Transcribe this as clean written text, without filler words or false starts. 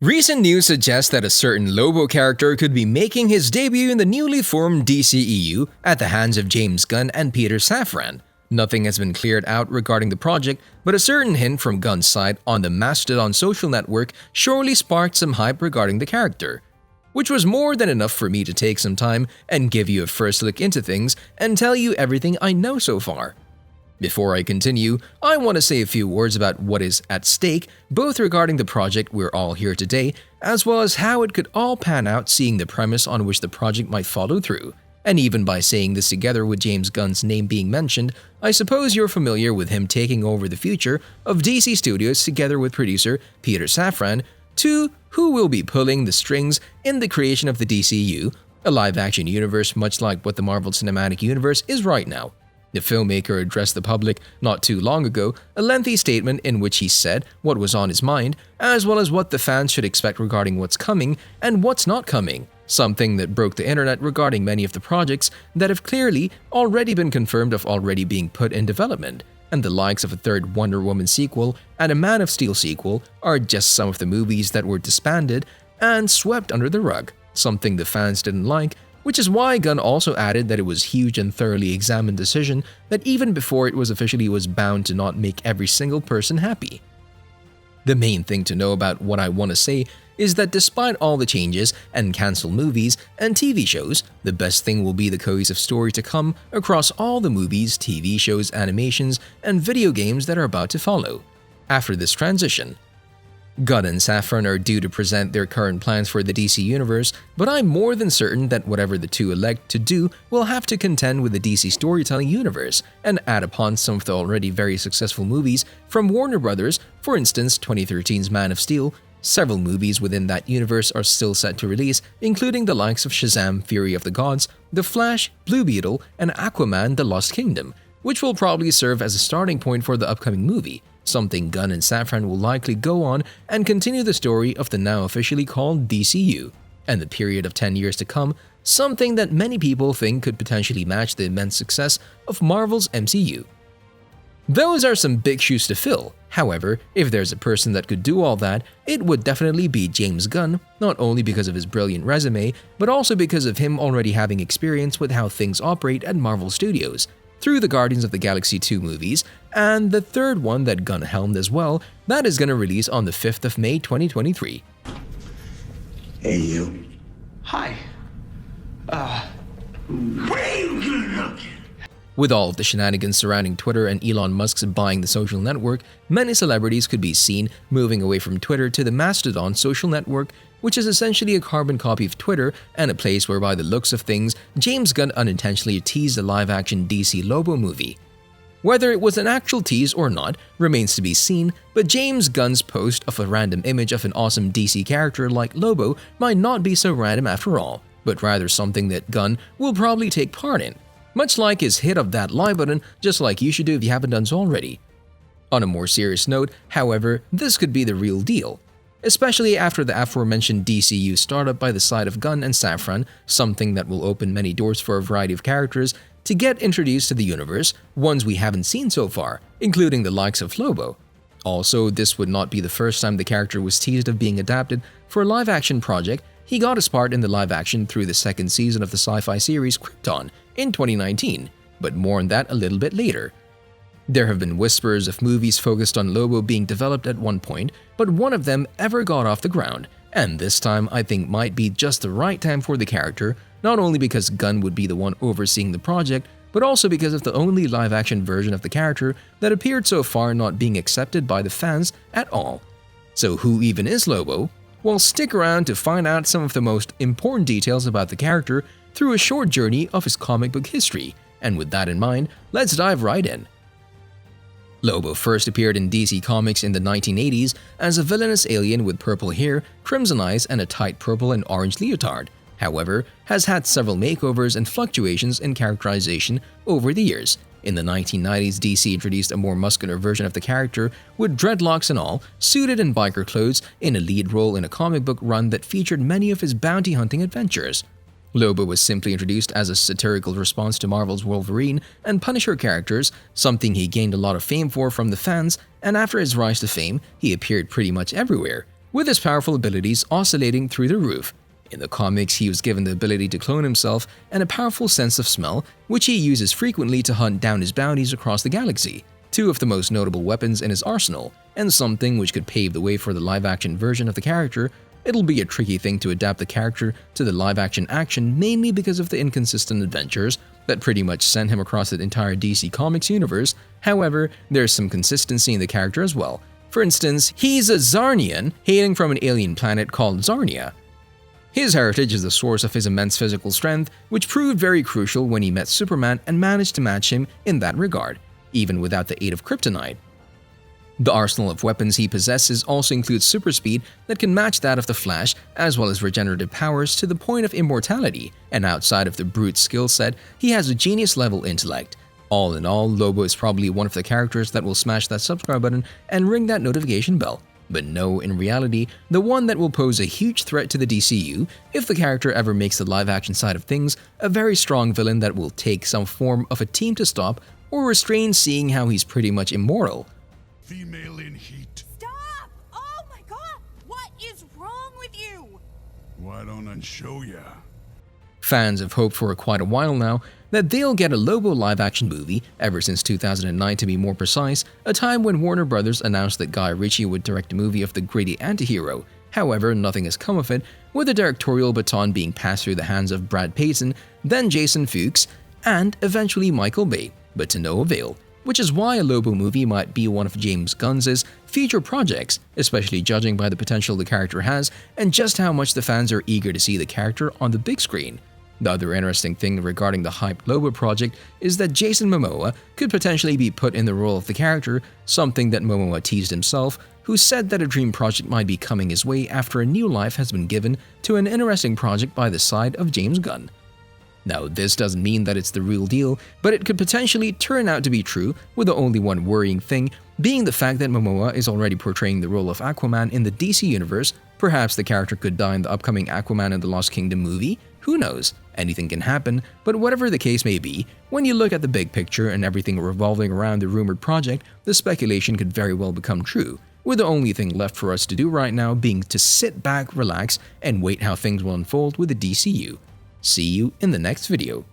Recent news suggests that a certain Lobo character could be making his debut in the newly formed DCEU at the hands of James Gunn and Peter Safran. Nothing has been cleared out regarding the project, but a certain hint from Gunn's side on the Mastodon social network surely sparked some hype regarding the character, which was more than enough for me to take some time and give you a first look into things and tell you everything I know so far. Before I continue, I want to say a few words about what is at stake, both regarding the project we're all here today, as well as how it could all pan out seeing the premise on which the project might follow through. And even by saying this together with James Gunn's name being mentioned, I suppose you're familiar with him taking over the future of DC Studios together with producer Peter Safran, who will be pulling the strings in the creation of the DCU, a live-action universe much like what the Marvel Cinematic Universe is right now. The filmmaker addressed the public not too long ago, a lengthy statement in which he said what was on his mind, as well as what the fans should expect regarding what's coming and what's not coming, something that broke the internet regarding many of the projects that have clearly already been confirmed of already being put in development, and the likes of a third Wonder Woman sequel and a Man of Steel sequel are just some of the movies that were disbanded and swept under the rug, something the fans didn't like, which is why Gunn also added that it was a huge and thoroughly examined decision that even before it was officially was bound to not make every single person happy. The main thing to know about what I want to say is that despite all the changes and cancelled movies and TV shows, the best thing will be the cohesive story to come across all the movies, TV shows, animations, and video games that are about to follow. After this transition, Gunn and Safran are due to present their current plans for the DC Universe, but I'm more than certain that whatever the two elect to do will have to contend with the DC storytelling universe and add upon some of the already very successful movies from Warner Brothers, for instance 2013's Man of Steel. Several movies within that universe are still set to release, including the likes of Shazam! Fury of the Gods, The Flash, Blue Beetle, and Aquaman The Lost Kingdom, which will probably serve as a starting point for the upcoming movie, something Gunn and Safran will likely go on and continue the story of the now officially called DCU, and the period of 10 years to come, something that many people think could potentially match the immense success of Marvel's MCU. Those are some big shoes to fill. However, if there's a person that could do all that, it would definitely be James Gunn, not only because of his brilliant resume, but also because of him already having experience with how things operate at Marvel Studios, through the Guardians of the Galaxy 2 movies, and the third one that Gunn helmed as well, that is going to release on the 5th of May 2023. Hey, you. Hi. Where you good looking? With all of the shenanigans surrounding Twitter and Elon Musk's buying the social network, many celebrities could be seen moving away from Twitter to the Mastodon social network, which is essentially a carbon copy of Twitter and a place where by the looks of things, James Gunn unintentionally teased the live-action DC Lobo movie. Whether it was an actual tease or not remains to be seen, but James Gunn's post of a random image of an awesome DC character like Lobo might not be so random after all, but rather something that Gunn will probably take part in, much like his hit of that like button, just like you should do if you haven't done so already. On a more serious note, however, this could be the real deal, especially after the aforementioned DCU startup by the side of Gunn and Safran, something that will open many doors for a variety of characters to get introduced to the universe, ones we haven't seen so far, including the likes of Lobo. Also, this would not be the first time the character was teased of being adapted for a live-action project. He got his part in the live-action through the second season of the sci-fi series Krypton in 2019, but more on that a little bit later. There have been whispers of movies focused on Lobo being developed at one point, but one of them ever got off the ground, and this time I think might be just the right time for the character, not only because Gunn would be the one overseeing the project, but also because of the only live-action version of the character that appeared so far not being accepted by the fans at all. So who even is Lobo? Well, stick around to find out some of the most important details about the character through a short journey of his comic book history, and with that in mind, let's dive right in. Lobo first appeared in DC Comics in the 1980s as a villainous alien with purple hair, crimson eyes, and a tight purple and orange leotard. However, has had several makeovers and fluctuations in characterization over the years. In the 1990s, DC introduced a more muscular version of the character with dreadlocks and all, suited in biker clothes, in a lead role in a comic book run that featured many of his bounty hunting adventures. Lobo was simply introduced as a satirical response to Marvel's Wolverine and Punisher characters, something he gained a lot of fame for from the fans, and after his rise to fame, he appeared pretty much everywhere. with his powerful abilities oscillating through the roof. In the comics, he was given the ability to clone himself and a powerful sense of smell, which he uses frequently to hunt down his bounties across the galaxy, two of the most notable weapons in his arsenal, and something which could pave the way for the live-action version of the character. It'll be a tricky thing to adapt the character to the live-action action, mainly because of the inconsistent adventures that pretty much send him across the entire DC Comics universe. However, there's some consistency in the character as well. For instance, he's a Czarnian, hailing from an alien planet called Czarnia. His heritage is the source of his immense physical strength, which proved very crucial when he met Superman and managed to match him in that regard, even without the aid of kryptonite. The arsenal of weapons he possesses also includes super speed that can match that of the Flash, as well as regenerative powers to the point of immortality, and outside of the brute skill set, he has a genius-level intellect. All in all, Lobo is probably one of the characters that will smash that subscribe button and ring that notification bell. But no, in reality, the one that will pose a huge threat to the DCU if the character ever makes the live-action side of things, a very strong villain that will take some form of a team to stop or restrain, seeing how he's pretty much immortal. Female in heat. Stop! Oh my god! What is wrong with you? Why don't I show ya? Fans have hoped for quite a while now that they'll get a Lobo live-action movie, ever since 2009 to be more precise, a time when Warner Brothers announced that Guy Ritchie would direct a movie of the gritty antihero. However, nothing has come of it, with the directorial baton being passed through the hands of Brad Paisley, then Jason Fuchs, and eventually Michael Bay, but to no avail. Which is why a Lobo movie might be one of James Gunn's future projects, especially judging by the potential the character has and just how much the fans are eager to see the character on the big screen. The other interesting thing regarding the hyped Lobo project is that Jason Momoa could potentially be put in the role of the character, something that Momoa teased himself, who said that a dream project might be coming his way after a new life has been given to an interesting project by the side of James Gunn. Now, this doesn't mean that it's the real deal, but it could potentially turn out to be true, with the only one worrying thing being the fact that Momoa is already portraying the role of Aquaman in the DC universe. Perhaps the character could die in the upcoming Aquaman and the Lost Kingdom movie. Who knows? Anything can happen, but whatever the case may be, when you look at the big picture and everything revolving around the rumored project, the speculation could very well become true, with the only thing left for us to do right now being to sit back, relax, and wait how things will unfold with the DCU. See you in the next video.